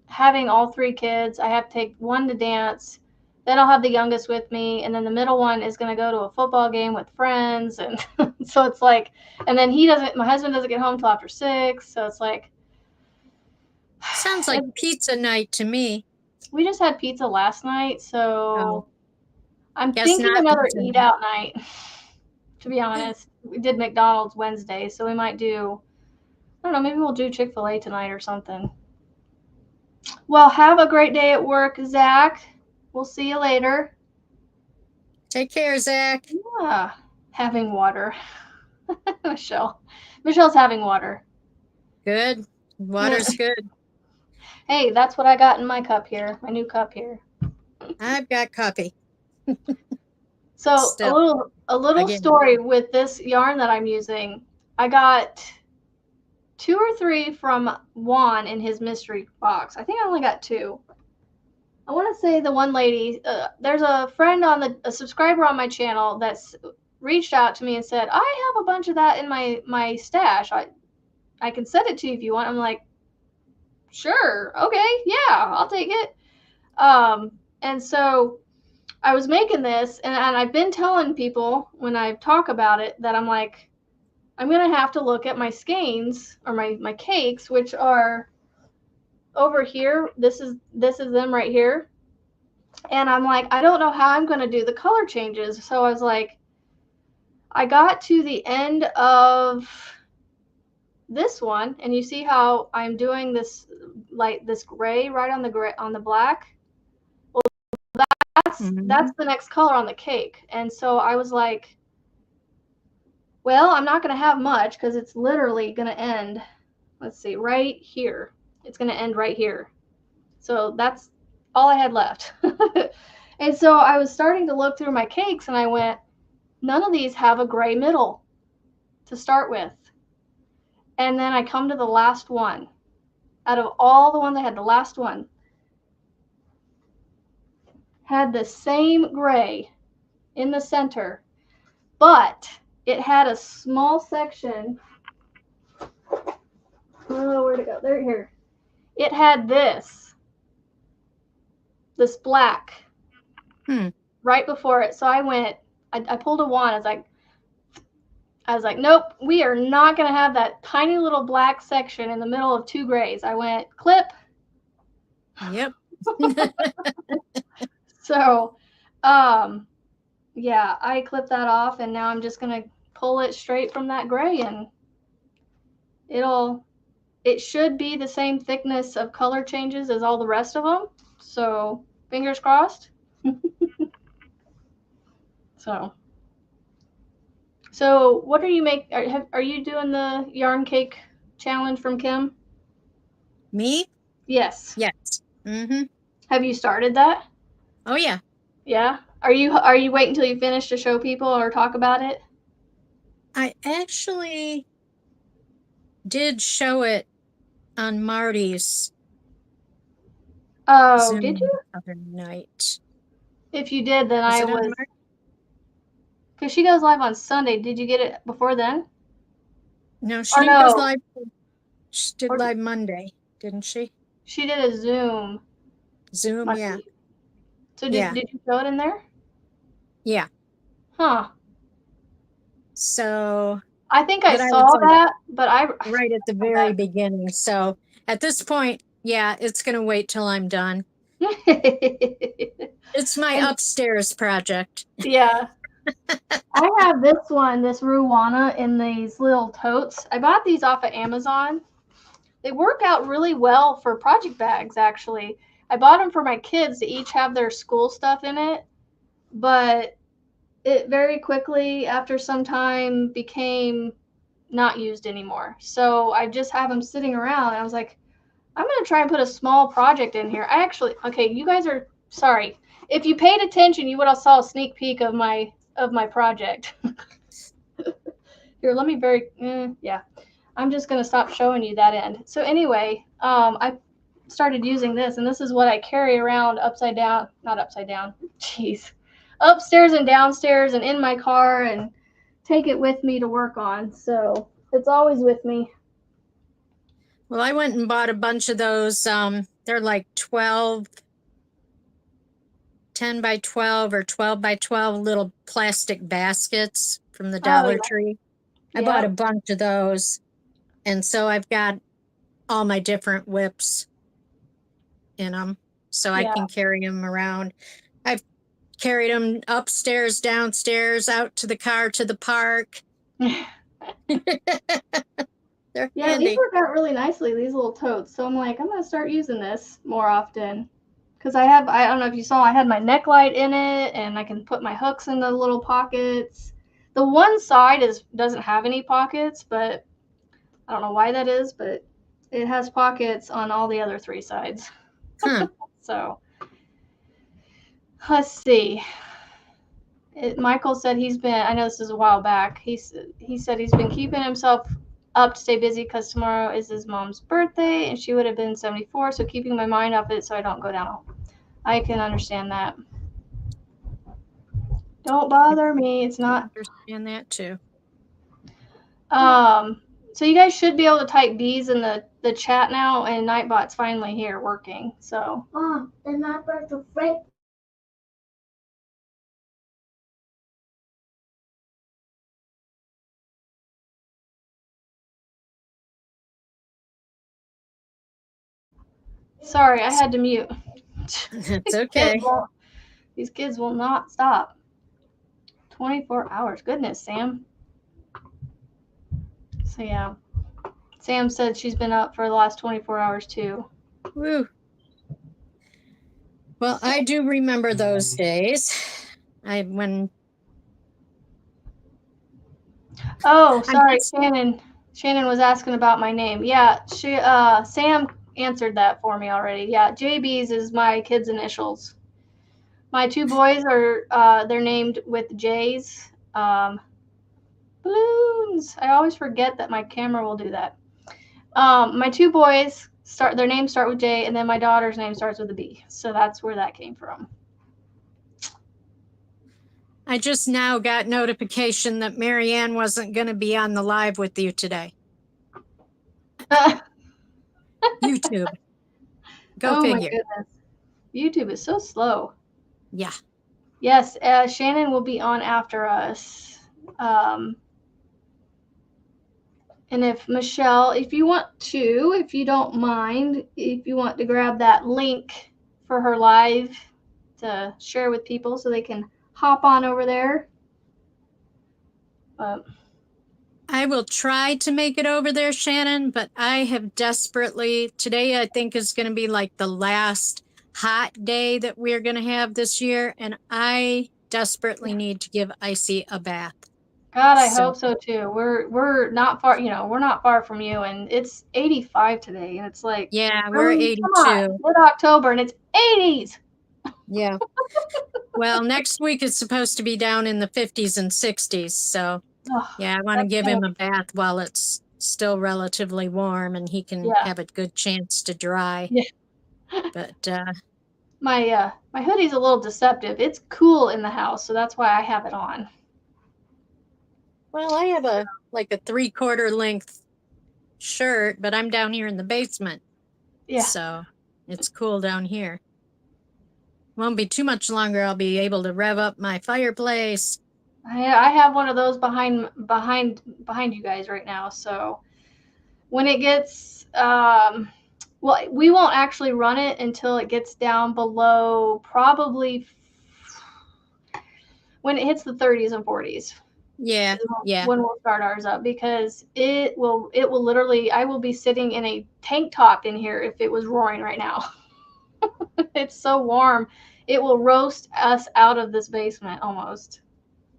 Speaker 1: having all 3 kids. I have to take one to dance, then I'll have the youngest with me, and then the middle one is going to go to a football game with friends, and so it's like, and then my husband doesn't get home till after 6, so it's like,
Speaker 2: sounds like pizza night to me.
Speaker 1: We just had pizza last night, so I'm thinking another eat out night. To be honest, we did McDonald's Wednesday, so we might do, I don't know, maybe we'll do Chick-fil-A tonight or something. Well, have a great day at work, Zach. We'll see you later.
Speaker 2: Take care, Zach.
Speaker 1: Yeah, having water. Michelle's having water.
Speaker 2: Good. Water's good.
Speaker 1: Hey, that's what I got in my cup here, my new cup here.
Speaker 2: I've got coffee.
Speaker 1: So a little story with this yarn that I'm using. I got 2 or 3 from Juan in his mystery box. I think I only got 2. I want to say the one lady, there's a friend a subscriber on my channel that's reached out to me and said, I have a bunch of that in my stash. I can send it to you if you want. I'm like, sure, okay, yeah, I'll take it. And so I was making this, and I've been telling people when I talk about it that I'm like, I'm going to have to look at my skeins or my cakes, which are over here. This is them right here. And I'm like, I don't know how I'm going to do the color changes. So I was like, I got to the end of this one, and you see how I'm doing this, like this gray right on the black. Well, that's the next color on the cake. And so I was like, well, I'm not going to have much because it's literally going to end, let's see, right here. It's going to end right here. So that's all I had left. And so I was starting to look through my cakes, and I went, none of these have a gray middle to start with. And then I come to the last one. Out of all the ones I had, the last one had the same gray in the center, but it had a small section. Oh, where'd it go? There, here. It had this black right before it. So I went, I pulled a wand. I was like, nope, we are not going to have that tiny little black section in the middle of 2 grays. I went, clip.
Speaker 2: Yep.
Speaker 1: So, yeah, I clipped that off, and now I'm just going to pull it straight from that gray, and it should be the same thickness of color changes as all the rest of them. So, fingers crossed. So what are you are you doing the yarn cake challenge from Kim?
Speaker 2: Me?
Speaker 1: Yes.
Speaker 2: Yes. Mm-hmm.
Speaker 1: Have you started that?
Speaker 2: Oh yeah.
Speaker 1: Yeah. Are you waiting until you finish to show people or talk about it?
Speaker 2: I actually did show it on Marty's.
Speaker 1: Oh,
Speaker 2: Zoom
Speaker 1: did you?
Speaker 2: the other night.
Speaker 1: If you did, then
Speaker 2: Was
Speaker 1: I
Speaker 2: it on
Speaker 1: was.
Speaker 2: Marty?
Speaker 1: Because she goes live on Sunday. Did you get it before then?
Speaker 2: No, she
Speaker 1: Or
Speaker 2: didn't go
Speaker 1: no?
Speaker 2: live. She did
Speaker 1: Or
Speaker 2: live Monday, didn't she?
Speaker 1: she did a Zoom
Speaker 2: Zoom, yeah.
Speaker 1: Monday. So
Speaker 2: Yeah.
Speaker 1: did you show it in there?
Speaker 2: Yeah.
Speaker 1: Huh.
Speaker 2: So,
Speaker 1: I think I
Speaker 2: but I was
Speaker 1: saw
Speaker 2: like
Speaker 1: that, but I
Speaker 2: right at the very beginning. So at this point, yeah, it's going to wait till I'm done. It's my
Speaker 1: And
Speaker 2: upstairs project.
Speaker 1: yeah, I have this one, this Ruwana in these little totes. I bought these off of Amazon. They work out really well for project bags, actually. I bought them for my kids to each have their school stuff in it, but it very quickly, after some time, became not used anymore. So I just have them sitting around. I was like, I'm going to try and put a small project in here. Okay, you guys are sorry. If you paid attention, you would have saw a sneak peek of my project. Here, let me yeah. I'm just going to stop showing you that end. So anyway, I started using this, and this is what I carry around upside down, not upside down, jeez, upstairs and downstairs and in my car, and take it with me to work on. So it's always with me.
Speaker 2: Well, I went and bought a bunch of those. They're like 10 by 12 or 12 by 12 little plastic baskets from the
Speaker 1: Oh
Speaker 2: Dollar Tree. I bought a
Speaker 1: yeah,
Speaker 2: bunch of those. And so I've got all my different whips in them so I
Speaker 1: yeah.
Speaker 2: can carry them around. I've carried them upstairs, downstairs, out to the car, to the park. They're
Speaker 1: Yeah, these
Speaker 2: handy.
Speaker 1: work out really nicely, these little totes. So I'm like, I'm gonna start using this more often. Because I don't know if you saw, I had my neck light in it, and I can put my hooks in the little pockets. The one side doesn't have any pockets, but I don't know why that is, but it has pockets on all the other three sides.
Speaker 2: Huh.
Speaker 1: So let's see. Michael said I know this is a while back. He said he's been keeping himself up to stay busy because tomorrow is his mom's birthday and she would have been 74. So keeping my mind off it so I don't go down. I can understand that. Don't bother me. It's
Speaker 2: I
Speaker 1: not.
Speaker 2: understand that too.
Speaker 1: So you guys should be able to type B's in the chat now, and Nightbot's finally here working. So.
Speaker 3: Mom, the Nightbot's afraid.
Speaker 1: Sorry, I had to mute.
Speaker 2: That's okay.
Speaker 1: These kids will not stop. 24 hours. Goodness, Sam. So yeah. Sam said she's been up for the last 24 hours too.
Speaker 2: Woo. Well, I do remember those days.
Speaker 1: Oh, sorry, Shannon. Shannon was asking about my name. Yeah, Sam answered that for me already. Yeah, JB's is my kids' initials. My two boys are they're named with J's. Balloons. I always forget that my camera will do that. My two boys their names start with J, and then my daughter's name starts with a B. So that's where that came from.
Speaker 2: I just now got notification that Marianne wasn't going to be on the live with you today. YouTube. Go figure.
Speaker 1: My goodness. YouTube is so slow.
Speaker 2: Yeah.
Speaker 1: Yes, Shannon will be on after us. And if Michelle, if you don't mind, if you want to grab that link for her live to share with people so they can hop on over there.
Speaker 2: I will try to make it over there, Shannon, but I have today I think is going to be like the last hot day that we're going to have this year, and I desperately need to give Icy a bath.
Speaker 1: God, I hope so too. We're not far, we're not far from you, and it's 85 today, and it's like,
Speaker 2: yeah, we're 82.
Speaker 1: Mid-October, and it's 80s.
Speaker 2: Yeah. Well, next week is supposed to be down in the 50s and 60s, so yeah, I want to give him a bath while it's still relatively warm, and he can have a good chance to dry.
Speaker 1: Yeah.
Speaker 2: But
Speaker 1: my hoodie's a little deceptive. It's cool in the house, so that's why I have it on.
Speaker 2: Well, I have a 3/4 length shirt, but I'm down here in the basement.
Speaker 1: Yeah.
Speaker 2: So it's cool down here. Won't be too much longer. I'll be able to rev up my fireplace.
Speaker 1: I have one of those behind you guys right now. So when it gets well, we won't actually run it until it gets down below probably when it hits the 30s and 40s.
Speaker 2: Yeah, yeah.
Speaker 1: When we'll start ours up, because it will literally, I will be sitting in a tank top in here if it was roaring right now. It's so warm. It will roast us out of this basement almost.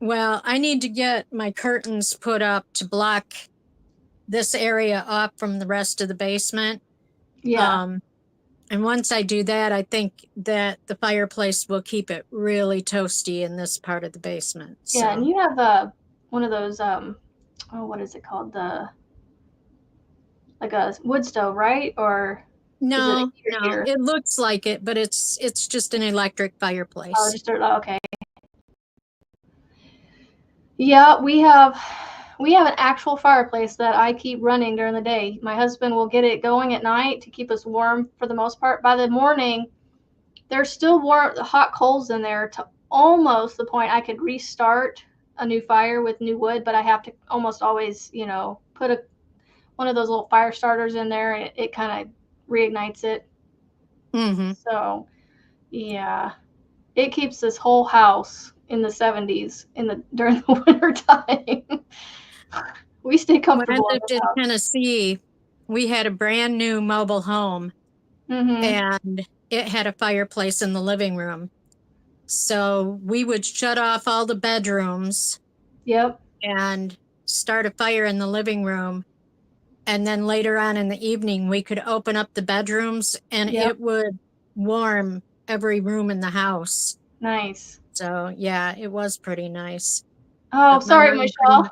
Speaker 2: Well, I need to get my curtains put up to block this area off from the rest of the basement.
Speaker 1: Yeah.
Speaker 2: And once I do that, I think that the fireplace will keep it really toasty in this part of the basement.
Speaker 1: Yeah,
Speaker 2: So.
Speaker 1: and you have one of those what is it called? Like a wood stove, right? Or is it a
Speaker 2: No,
Speaker 1: heater?
Speaker 2: it looks like it, but it's just an electric fireplace.
Speaker 1: Oh, okay. Yeah, we have an actual fireplace that I keep running during the day. My husband will get it going at night to keep us warm for the most part. By the morning, there's still warm, hot coals in there to almost the point I could restart a new fire with new wood, but I have to almost always, put one of those little fire starters in there, and it kind of reignites it.
Speaker 2: Mm-hmm.
Speaker 1: So, yeah, it keeps this whole house in the 70s during the winter time. We stay comfortable.
Speaker 2: When I lived in Tennessee, we had a brand new mobile home, and it had a fireplace in the living room. So we would shut off all the bedrooms.
Speaker 1: Yep.
Speaker 2: And start a fire in the living room. And then later on in the evening, we could open up the bedrooms and it would warm every room in the house.
Speaker 1: Nice.
Speaker 2: So, yeah, it was pretty nice.
Speaker 1: Oh, sorry, Michelle.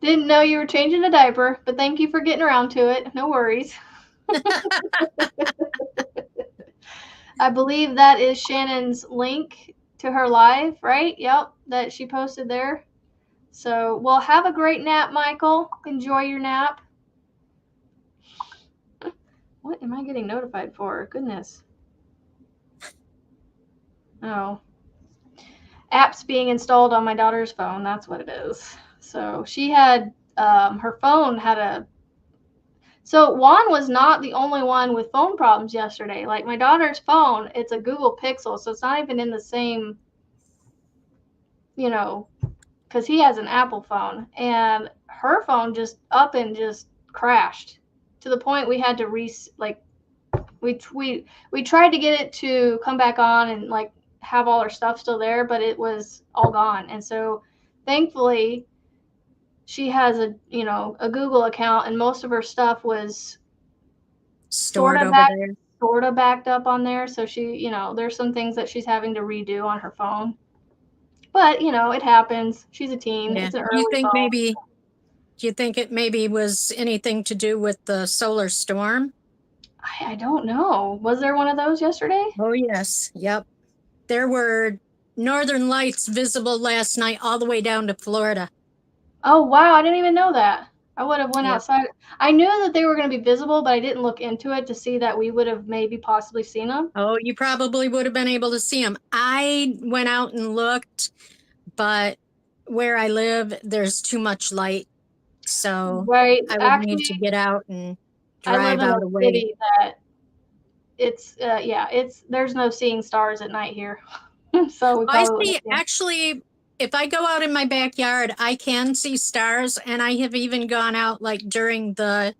Speaker 1: Didn't know you were changing a diaper, but thank you for getting around to it. No worries. I believe that is Shannon's link to her live, right? Yep, that she posted there. So, well, have a great nap, Michael. Enjoy your nap. What am I getting notified for? Goodness. Oh. Apps being installed on my daughter's phone. That's what it is. So she had, her phone had a, so Juan was not the only one with phone problems yesterday. Like my daughter's phone, it's a Google Pixel, so it's not even in the same, because he has an Apple phone, and her phone just up and just crashed to the point we had to we tried to get it to come back on and like have all our stuff still there, but it was all gone. And so thankfully she has a Google account, and most of her stuff was sort of backed up on there. So she, there's some things that she's having to redo on her phone. But, it happens. She's a teen.
Speaker 2: Yeah.
Speaker 1: It's an early phone.
Speaker 2: Do you think it maybe was anything to do with the solar storm?
Speaker 1: I don't know. Was there one of those yesterday?
Speaker 2: Oh, yes. Yep. There were northern lights visible last night all the way down to Florida.
Speaker 1: Oh, wow. I didn't even know that. I would have went outside. I knew that they were going to be visible, but I didn't look into it to see that we would have maybe possibly seen them.
Speaker 2: Oh, you probably would have been able to see them. I went out and looked, but where I live, there's too much light. So
Speaker 1: right.
Speaker 2: I would need to get out and drive out of the way.
Speaker 1: City that it's there's no seeing stars at night here. So
Speaker 2: I see. Actually, if I go out in my backyard, I can see stars, and I have even gone out like during the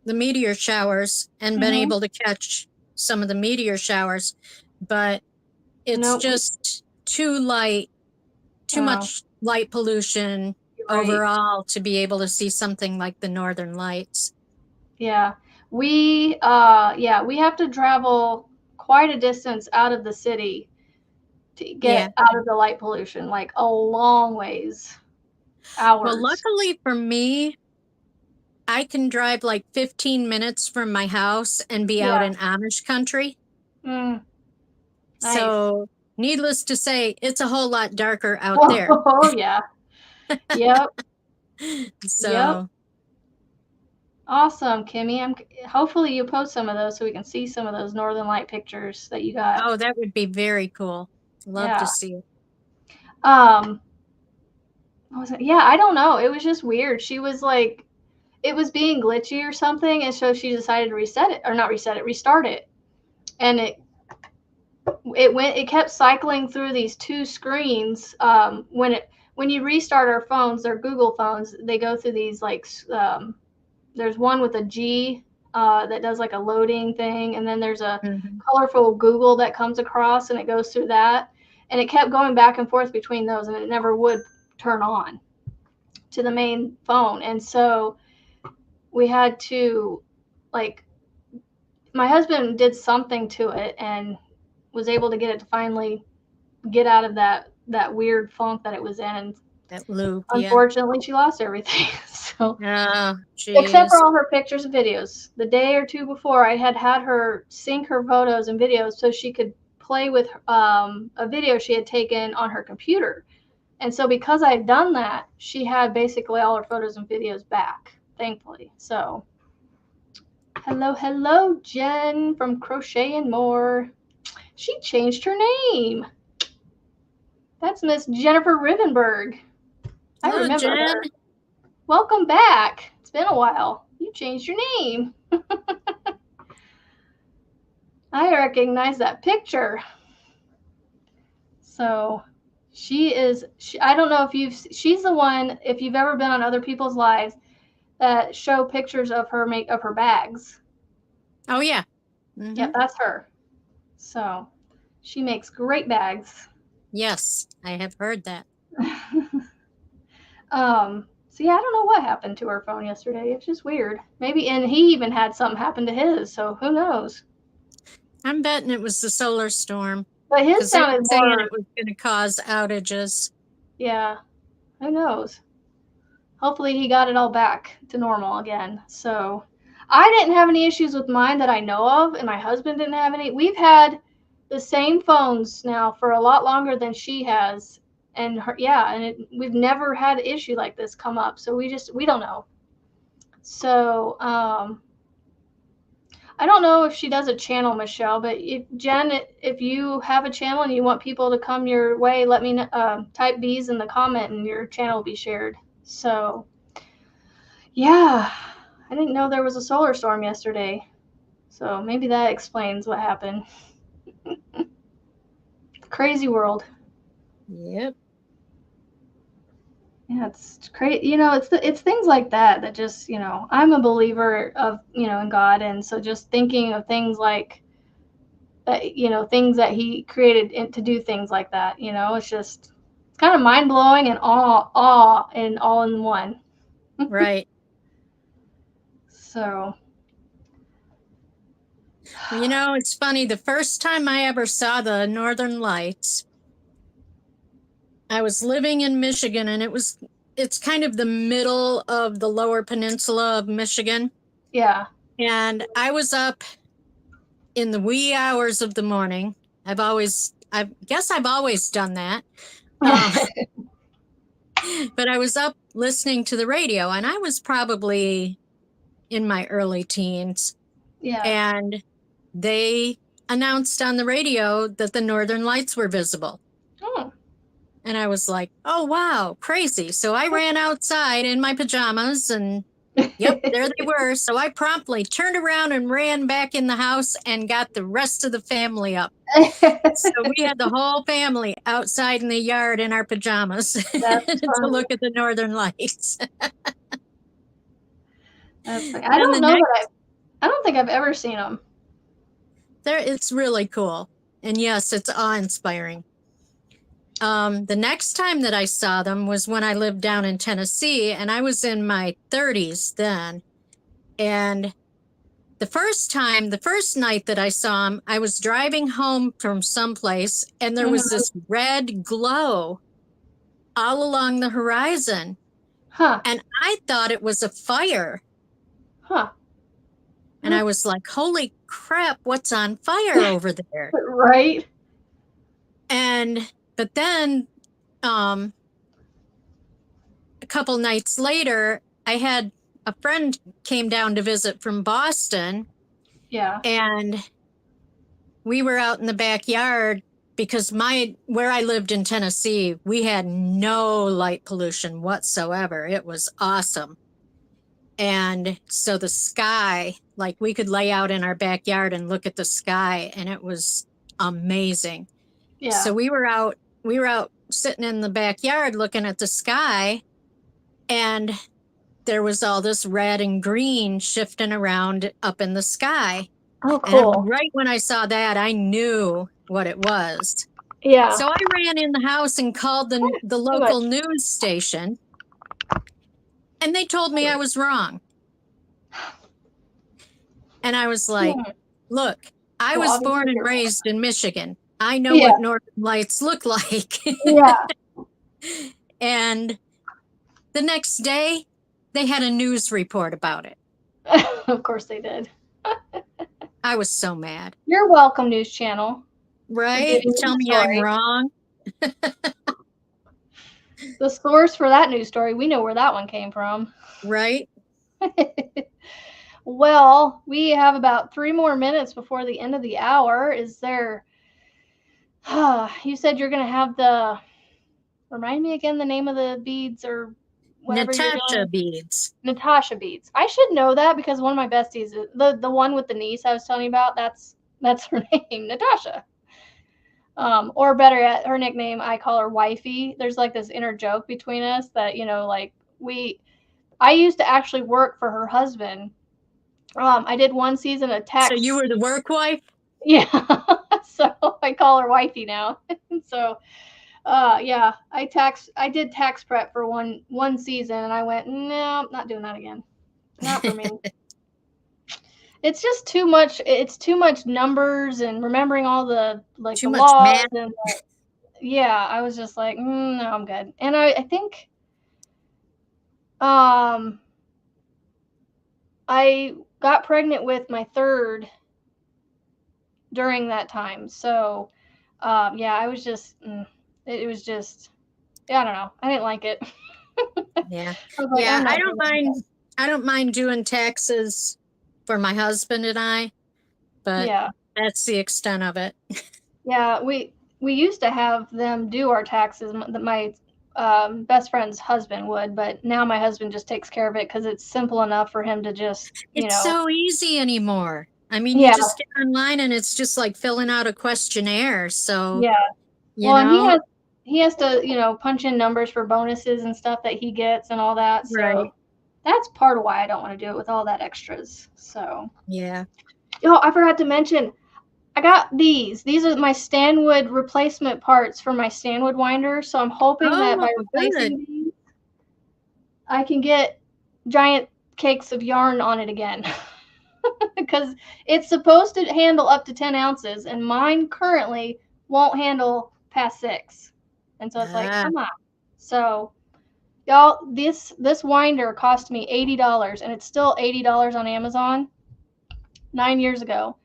Speaker 2: meteor showers and been able to catch some of the meteor showers, but it's just too much light pollution overall to be able to see something like the northern lights.
Speaker 1: Yeah. We have to travel quite a distance out of the city to get out of the light pollution, like a long ways. Hours.
Speaker 2: Well, luckily for me, I can drive like 15 minutes from my house and be out in Amish country.
Speaker 1: Nice.
Speaker 2: So needless to say, it's a whole lot darker out there.
Speaker 1: Oh, yeah. Yep.
Speaker 2: So,
Speaker 1: Yep. Awesome, Kimmy. Hopefully you post some of those so we can see some of those Northern Light pictures that you got.
Speaker 2: oh, that would be very cool. Love to see it.
Speaker 1: What was it? Yeah, I don't know. It was just weird. She was like, it was being glitchy or something, and so she decided to restart it. And it kept cycling through these two screens. When you restart our phones, they're Google phones, they go through these like there's one with a G that does like a loading thing, and then there's a colorful Google that comes across and it goes through that, and it kept going back and forth between those, and it never would turn on to the main phone. And so we had to, like, my husband did something to it and was able to get it to finally get out of that weird funk that it was in. And
Speaker 2: that loop,
Speaker 1: unfortunately, she lost everything. So,
Speaker 2: except
Speaker 1: for all her pictures and videos. The day or two before, I had her sync her photos and videos so she could play with a video she had taken on her computer. And so because I had done that, she had basically all her photos and videos back, thankfully. So, hello, Jen from Crochet and More. She changed her name. That's Miss Jennifer Rivenberg. I remember
Speaker 2: Jen.
Speaker 1: her. Welcome back. It's been a while. You changed your name. I recognize that picture. So I don't know if she's the one, if you've ever been on other people's lives that show pictures of her bags.
Speaker 2: Oh, yeah.
Speaker 1: Yeah, that's her. So she makes great bags.
Speaker 2: Yes, I have heard that.
Speaker 1: So yeah, I don't know what happened to her phone yesterday. It's just weird. Maybe, and he even had something happen to his, so who knows?
Speaker 2: I'm betting it was the solar storm.
Speaker 1: But his sounded more
Speaker 2: saying it was going to cause outages.
Speaker 1: Yeah, who knows? Hopefully he got it all back to normal again. So I didn't have any issues with mine that I know of, and my husband didn't have any. We've had the same phones now for a lot longer than she has, and we've never had an issue like this come up. So we don't know. So I don't know if she does a channel, Michelle, but Jen, if you have a channel and you want people to come your way, let me know, type B's in the comment and your channel will be shared. So, yeah, I didn't know there was a solar storm yesterday. So maybe that explains what happened. Crazy world.
Speaker 2: Yep.
Speaker 1: Yeah, it's crazy. It's things like that just, I'm a believer of, in God. And so just thinking of things like that, things that he created to do things like that, it's kind of mind blowing and awe and all in one.
Speaker 2: Right.
Speaker 1: So.
Speaker 2: Well, it's funny. The first time I ever saw the Northern Lights, I was living in Michigan, and it's kind of the middle of the lower peninsula of Michigan.
Speaker 1: Yeah.
Speaker 2: And I was up in the wee hours of the morning. I guess I've always done that. But I was up listening to the radio, and I was probably in my early teens.
Speaker 1: Yeah.
Speaker 2: And they announced on the radio that the Northern Lights were visible.
Speaker 1: Oh.
Speaker 2: And I was like, oh, wow, crazy. So I ran outside in my pajamas, and yep, there they were. So I promptly turned around and ran back in the house and got the rest of the family up. So we had the whole family outside in the yard in our pajamas to look at the Northern Lights.
Speaker 1: That's funny. I don't think I've ever seen them.
Speaker 2: It's really cool. And yes, it's awe-inspiring. The next time that I saw them was when I lived down in Tennessee, and I was in my 30s then. And the first night that I saw them, I was driving home from someplace, and there was this red glow all along the horizon.
Speaker 1: Huh.
Speaker 2: And I thought it was a fire.
Speaker 1: Huh.
Speaker 2: And I was like, holy crap, what's on fire over there?
Speaker 1: Right.
Speaker 2: But then a couple nights later, I had a friend came down to visit from Boston.
Speaker 1: Yeah.
Speaker 2: And we were out in the backyard because where I lived in Tennessee, we had no light pollution whatsoever. It was awesome. And so the sky, like we could lay out in our backyard and look at the sky, and it was amazing.
Speaker 1: Yeah.
Speaker 2: So we were out sitting in the backyard looking at the sky, and there was all this red and green shifting around up in the sky.
Speaker 1: Oh, cool.
Speaker 2: And right when I saw that, I knew what it was.
Speaker 1: Yeah.
Speaker 2: So I ran in the house and called the local news station, and they told me I was wrong. And I was like, look, I was born and raised in Michigan. I know what northern lights look like.
Speaker 1: Yeah.
Speaker 2: And the next day, they had a news report about it.
Speaker 1: Of course they did.
Speaker 2: I was so mad.
Speaker 1: You're welcome, News Channel.
Speaker 2: Right? Tell me I'm wrong.
Speaker 1: The source for that news story, we know where that one came from.
Speaker 2: Right?
Speaker 1: Well, we have about 3 more minutes before the end of the hour. Is there... you said you're going to have the... Remind me again the name of the beads or whatever you're doing.
Speaker 2: Natasha beads.
Speaker 1: Natasha beads. I should know that because one of my besties, the one with the niece I was telling you about, that's her name, Natasha. Or better yet, her nickname, I call her Wifey. There's like this inner joke between us that, you know, like I used to actually work for her husband. I did one season of tax.
Speaker 2: So you were the work wife?
Speaker 1: Yeah. So I call her Wifey now. So yeah, I did tax prep for one season, and I went, no, not doing that again. Not for me. It's just too much. It's too much numbers and remembering all the the laws and yeah. I was just like, no, I'm good. And I think I got pregnant with my third during that time. So yeah, I was just it was just, I don't know. I didn't like it.
Speaker 2: Yeah. Yeah, I don't mind doing taxes for my husband and I, but yeah, that's the extent of it.
Speaker 1: Yeah, we used to have them do our taxes. My best friend's husband would, but now my husband just takes care of it because it's simple enough for him to just,
Speaker 2: it's so easy anymore. I mean, you just get online and it's just like filling out a questionnaire. So
Speaker 1: yeah, well, and he has to, punch in numbers for bonuses and stuff that he gets and all that. So that's part of why I don't want to do it with all that extras. So
Speaker 2: yeah.
Speaker 1: Oh, I forgot to mention, I got these. These are my Stanwood replacement parts for my Stanwood winder. So I'm hoping that by replacing these, I can get giant cakes of yarn on it again. Because it's supposed to handle up to 10 ounces, and mine currently won't handle past 6. And so it's like, come on. So, y'all, this winder cost me $80, and it's still $80 on Amazon 9 years ago.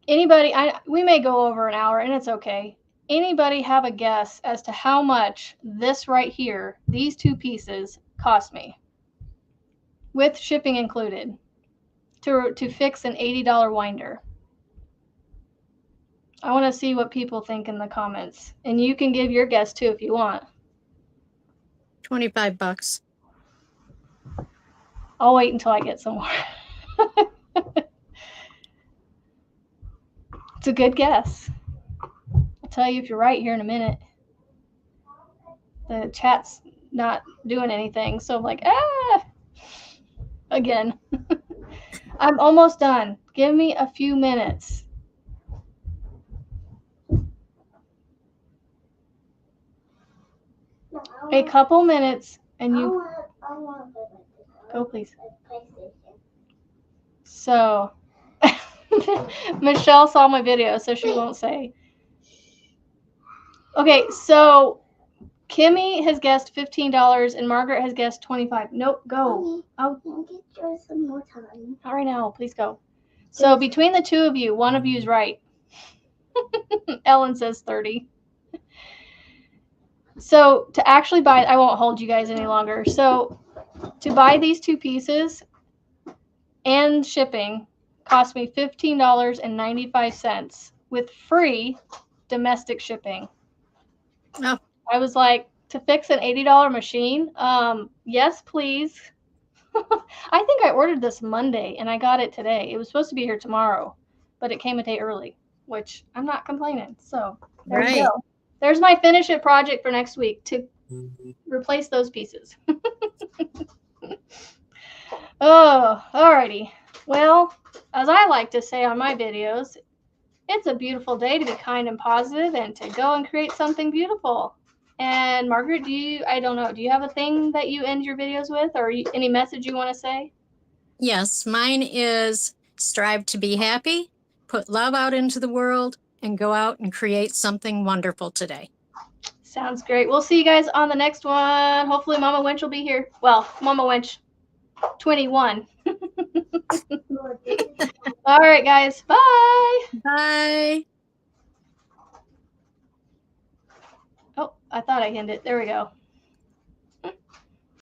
Speaker 1: Anybody, we may go over an hour, and it's okay. Anybody have a guess as to how much this right here, these 2 pieces, cost me? With shipping included, to fix an $80 winder. I want to see what people think in the comments. And you can give your guess too if you want.
Speaker 2: $25.
Speaker 1: I'll wait until I get some more. It's a good guess. I'll tell you if you're right here in a minute. The chat's not doing anything, so I'm like, again. I'm almost done. Give me a few minutes. A couple minutes, and you go, please. So Michelle saw my video, so she won't say. Okay, so Kimmy has guessed $15 and Margaret has guessed $25. Nope, go.
Speaker 3: I'll get yours some more time.
Speaker 1: All right, now, please go. So between the two of you, one of you is right. Ellen says 30. So to actually buy, I won't hold you guys any longer. So to buy these two pieces and shipping cost me $15.95 with free domestic shipping.
Speaker 2: Oh.
Speaker 1: I was like, to fix an $80 machine? Yes, please. I think I ordered this Monday and I got it today. It was supposed to be here tomorrow, but it came a day early, which I'm not complaining. So there you go. There's my finish it project for next week to replace those pieces. Oh, alrighty. Well, as I like to say on my videos, it's a beautiful day to be kind and positive and to go and create something beautiful. And Margaret, I don't know, do you have a thing that you end your videos with, or any message you want to say?
Speaker 2: Yes, mine is strive to be happy, put love out into the world, and go out and create something wonderful today.
Speaker 1: Sounds great. We'll see you guys on the next one. Hopefully Mama Winch will be here. Well, Mama Winch 21. All right, guys. Bye.
Speaker 2: Bye.
Speaker 1: Oh, I thought I ended it. There we go.